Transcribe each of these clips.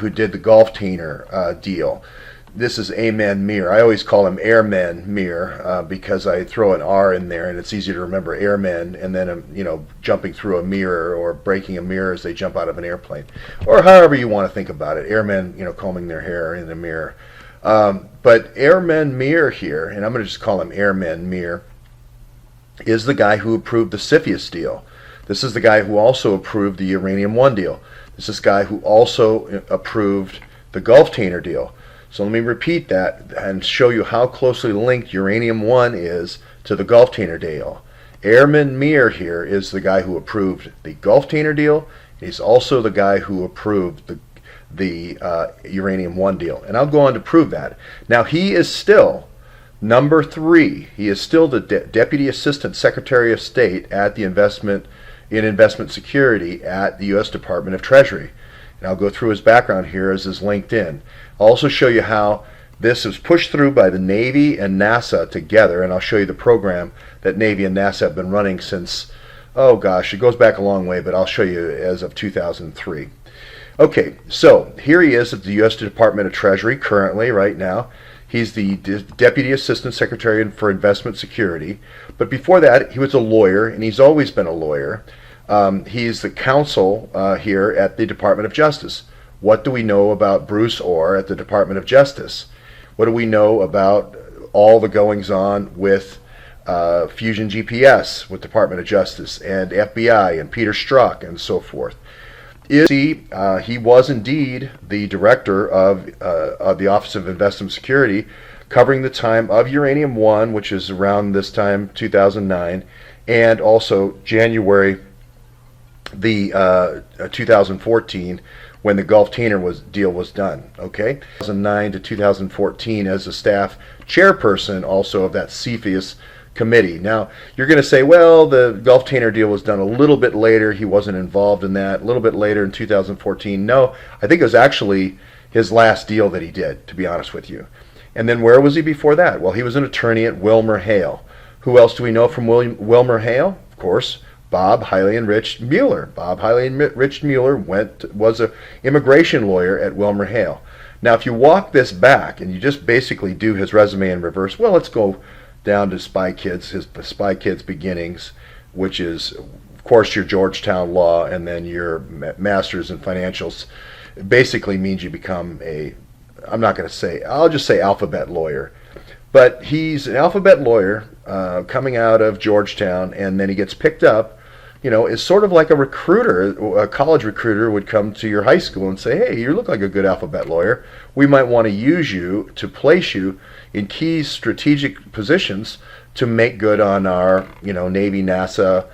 who did the Gulf Tainer deal. This is Amen Mir. I always call him Airman Mir because I throw an R in there, and it's easy to remember airmen, and then jumping through a mirror or breaking a mirror as they jump out of an airplane, or however you want to think about it. Airmen, combing their hair in a mirror. But Airman Mir here, and I'm going to just call him Airman Mir, is the guy who approved the CFIUS deal. This is the guy who also approved the Uranium One deal. This is the guy who also approved the Gulf Tainer deal. So let me repeat that and show you how closely linked Uranium One is to the Gulf Tainer deal. Airman Mir here is the guy who approved the Gulf Tainer deal. He's also the guy who approved the Uranium One deal. And I'll go on to prove that. Now, he is still number 3. He is still the Deputy Assistant Secretary of State at the Investment Security at the U.S. Department of Treasury. And I'll go through his background here as is LinkedIn. I'll also show you how this was pushed through by the Navy and NASA together, and I'll show you the program that Navy and NASA have been running since, oh gosh, it goes back a long way, but I'll show you as of 2003. Okay, so here he is at the U.S. Department of Treasury currently, right now. He's the Deputy Assistant Secretary for Investment Security. But before that, he was a lawyer, and he's always been a lawyer. He's the counsel here at the Department of Justice. What do we know about Bruce Orr at the Department of Justice? What do we know about all the goings-on with Fusion GPS with Department of Justice and FBI and Peter Strzok and so forth? He was indeed the director of the Office of Investment Security, covering the time of Uranium One, which is around this time, 2009, and also January 2014, when the Gulf Tainer deal was done. Okay, 2009 to 2014 as a staff chairperson also of that CFIUS committee. Now, you're going to say, well, the Gulf Tainer deal was done a little bit later. He wasn't involved in that. A little bit later in 2014. No, I think it was actually his last deal that he did, to be honest with you. And then where was he before that? Well, he was an attorney at WilmerHale. Who else do we know from WilmerHale? Of course, Bob Hiley and Rich Mueller. Bob Hiley and Rich Mueller was an immigration lawyer at WilmerHale. Now, if you walk this back and you just basically do his resume in reverse, well, let's go down to Spy Kids, his Spy Kids beginnings, which is, of course, your Georgetown law, and then your master's in financials. It basically means you become I'll just say alphabet lawyer. But he's an alphabet lawyer coming out of Georgetown, and then he gets picked up. Is sort of like a recruiter, a college recruiter would come to your high school and say, hey, you look like a good alphabet lawyer. We might want to use you to place you in key strategic positions to make good on our, Navy, NASA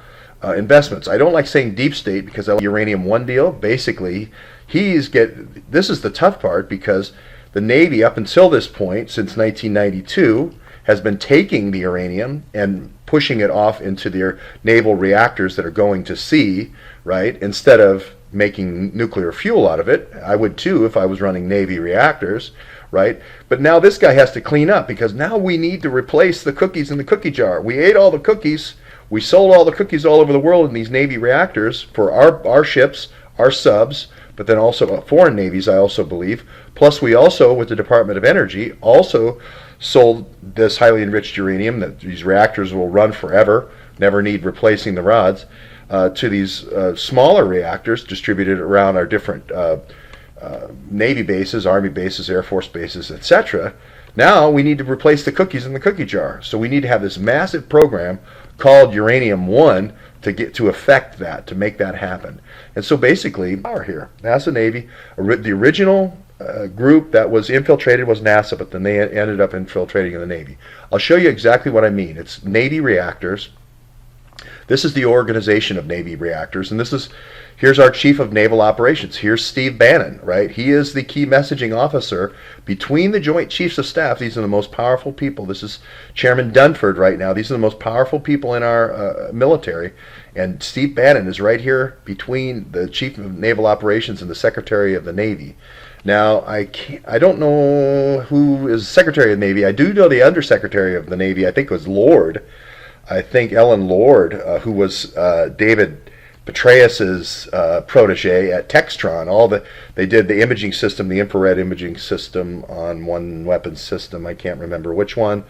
investments. I don't like saying deep state because the Uranium One deal, basically, this is the tough part because the Navy, up until this point, since 1992, has been taking the uranium and pushing it off into their naval reactors that are going to sea, right? Instead of making nuclear fuel out of it. I would too if I was running Navy reactors, right? But now this guy has to clean up because now we need to replace the cookies in the cookie jar. We ate all the cookies. We sold all the cookies all over the world in these Navy reactors for our ships, our subs, but then also foreign navies, I also believe. Plus, we also, with the Department of Energy, also sold this highly enriched uranium that these reactors will run forever, never need replacing the rods, to these smaller reactors distributed around our different Navy bases, Army bases, Air Force bases, etc. Now we need to replace the cookies in the cookie jar. So we need to have this massive program called Uranium One to get to effect that, to make that happen. And so basically, power here, NASA, Navy, the original group that was infiltrated was NASA, but then they ended up infiltrating in the Navy. I'll show you exactly what I mean. It's Navy reactors. This is the organization of Navy reactors, and here's our Chief of Naval Operations. Here's Steve Bannon, right? He is the key messaging officer between the Joint Chiefs of Staff. These are the most powerful people. This is Chairman Dunford right now. These are the most powerful people in our military, and Steve Bannon is right here between the Chief of Naval Operations and the Secretary of the Navy. Now, I don't know who is Secretary of the Navy. I do know the Undersecretary of the Navy. I think it was Lord. I think Ellen Lord, who was David Petraeus's protege at Textron. They did the imaging system, the infrared imaging system on one weapon system. I can't remember which one.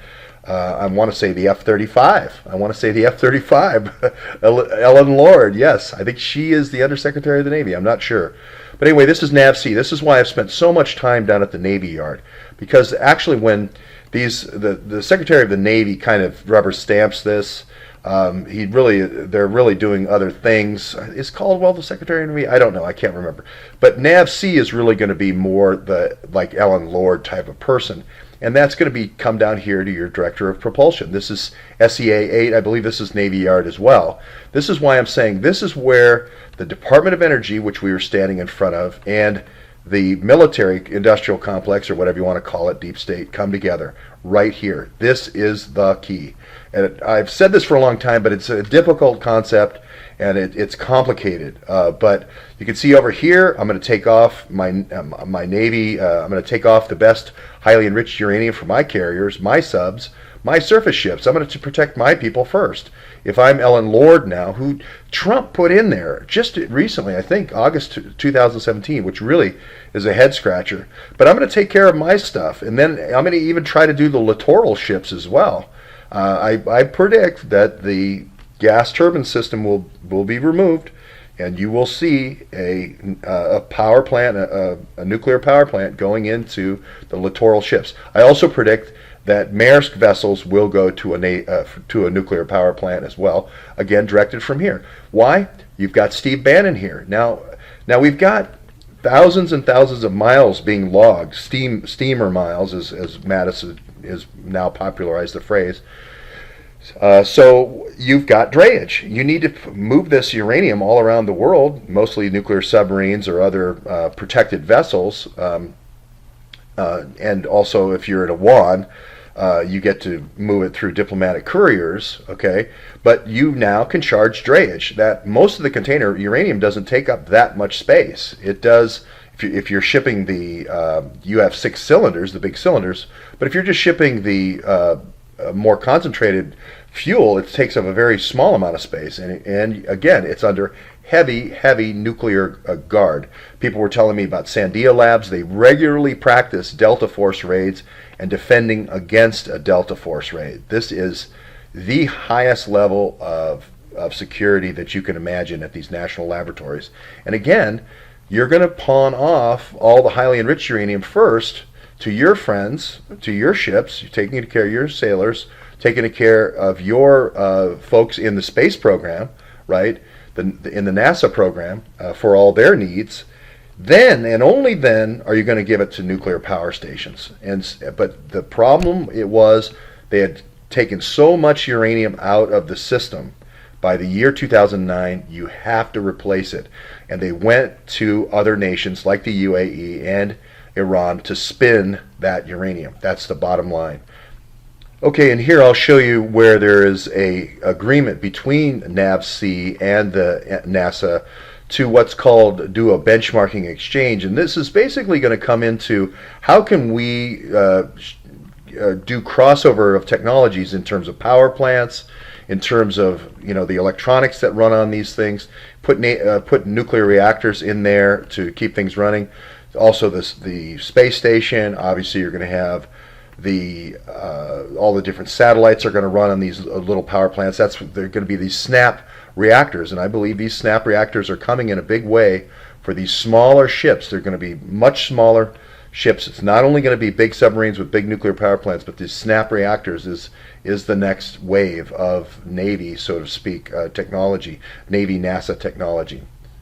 I want to say the F-35. Ellen Lord, yes. I think she is the Undersecretary of the Navy. I'm not sure. But anyway, this is NAVSEA. This is why I've spent so much time down at the Navy Yard. Because actually when the Secretary of the Navy kind of rubber stamps this, they're really doing other things. Is Caldwell the Secretary of the Navy? I don't know. I can't remember. But NAVSEA is really going to be more the like Ellen Lord type of person. And that's going to come down here to your Director of Propulsion. This is SEA 8. I believe this is Navy Yard as well. This is why I'm saying this is where the Department of Energy, which we were standing in front of, and the military industrial complex, or whatever you want to call it, deep state, come together right here. This is the key. And I've said this for a long time, but it's a difficult concept and it's complicated. But you can see over here, I'm going to take off my Navy. I'm going to take off the best highly enriched uranium for my carriers, my subs, my surface ships. I'm going to protect my people first. If I'm Ellen Lord now, who Trump put in there just recently, I think August 2017, which really is a head scratcher. But I'm going to take care of my stuff, and then I'm going to even try to do the littoral ships as well. I predict that the gas turbine system will be removed, and you will see a power plant, a nuclear power plant going into the littoral ships. I also predict that Maersk vessels will go to a nuclear power plant as well, again directed from here. Why? You've got Steve Bannon here. Now we've got thousands and thousands of miles being logged, steamer miles, as Mattis has now popularized the phrase. So you've got drayage. You need to move this uranium all around the world, mostly nuclear submarines or other protected vessels. And also, if you're at a WAN, you get to move it through diplomatic couriers, okay? But you now can charge drayage. That most of the container uranium doesn't take up that much space. It does if you're shipping the you have 6 cylinders, the big cylinders. But if you're just shipping the more concentrated fuel, it takes up a very small amount of space. And again, it's under heavy nuclear guard. People were telling me about Sandia Labs. They regularly practice Delta Force raids and defending against a Delta Force raid. This is the highest level of security that you can imagine at these national laboratories. And again, you're going to pawn off all the highly enriched uranium first to your friends, to your ships. You're taking care of your sailors, taking care of your folks in the space program, right? In the NASA program for all their needs. Then and only then are you going to give it to nuclear power stations. But the problem was they had taken so much uranium out of the system. By the year 2009, you have to replace it. And they went to other nations like the UAE and Iran to spin that uranium. That's the bottom line. Okay, and here I'll show you where there is a agreement between NAVSEA and the NASA to what's called do a benchmarking exchange. And this is basically going to come into how can we do crossover of technologies in terms of power plants, in terms of the electronics that run on these things, put nuclear reactors in there to keep things running. Also the space station, obviously you're going to have all the different satellites are going to run on these little power plants. They're going to be these snap reactors, and I believe these snap reactors are coming in a big way for these smaller ships. They're going to be much smaller ships. It's not only going to be big submarines with big nuclear power plants, but these snap reactors is the next wave of Navy, so to speak, technology, Navy NASA technology.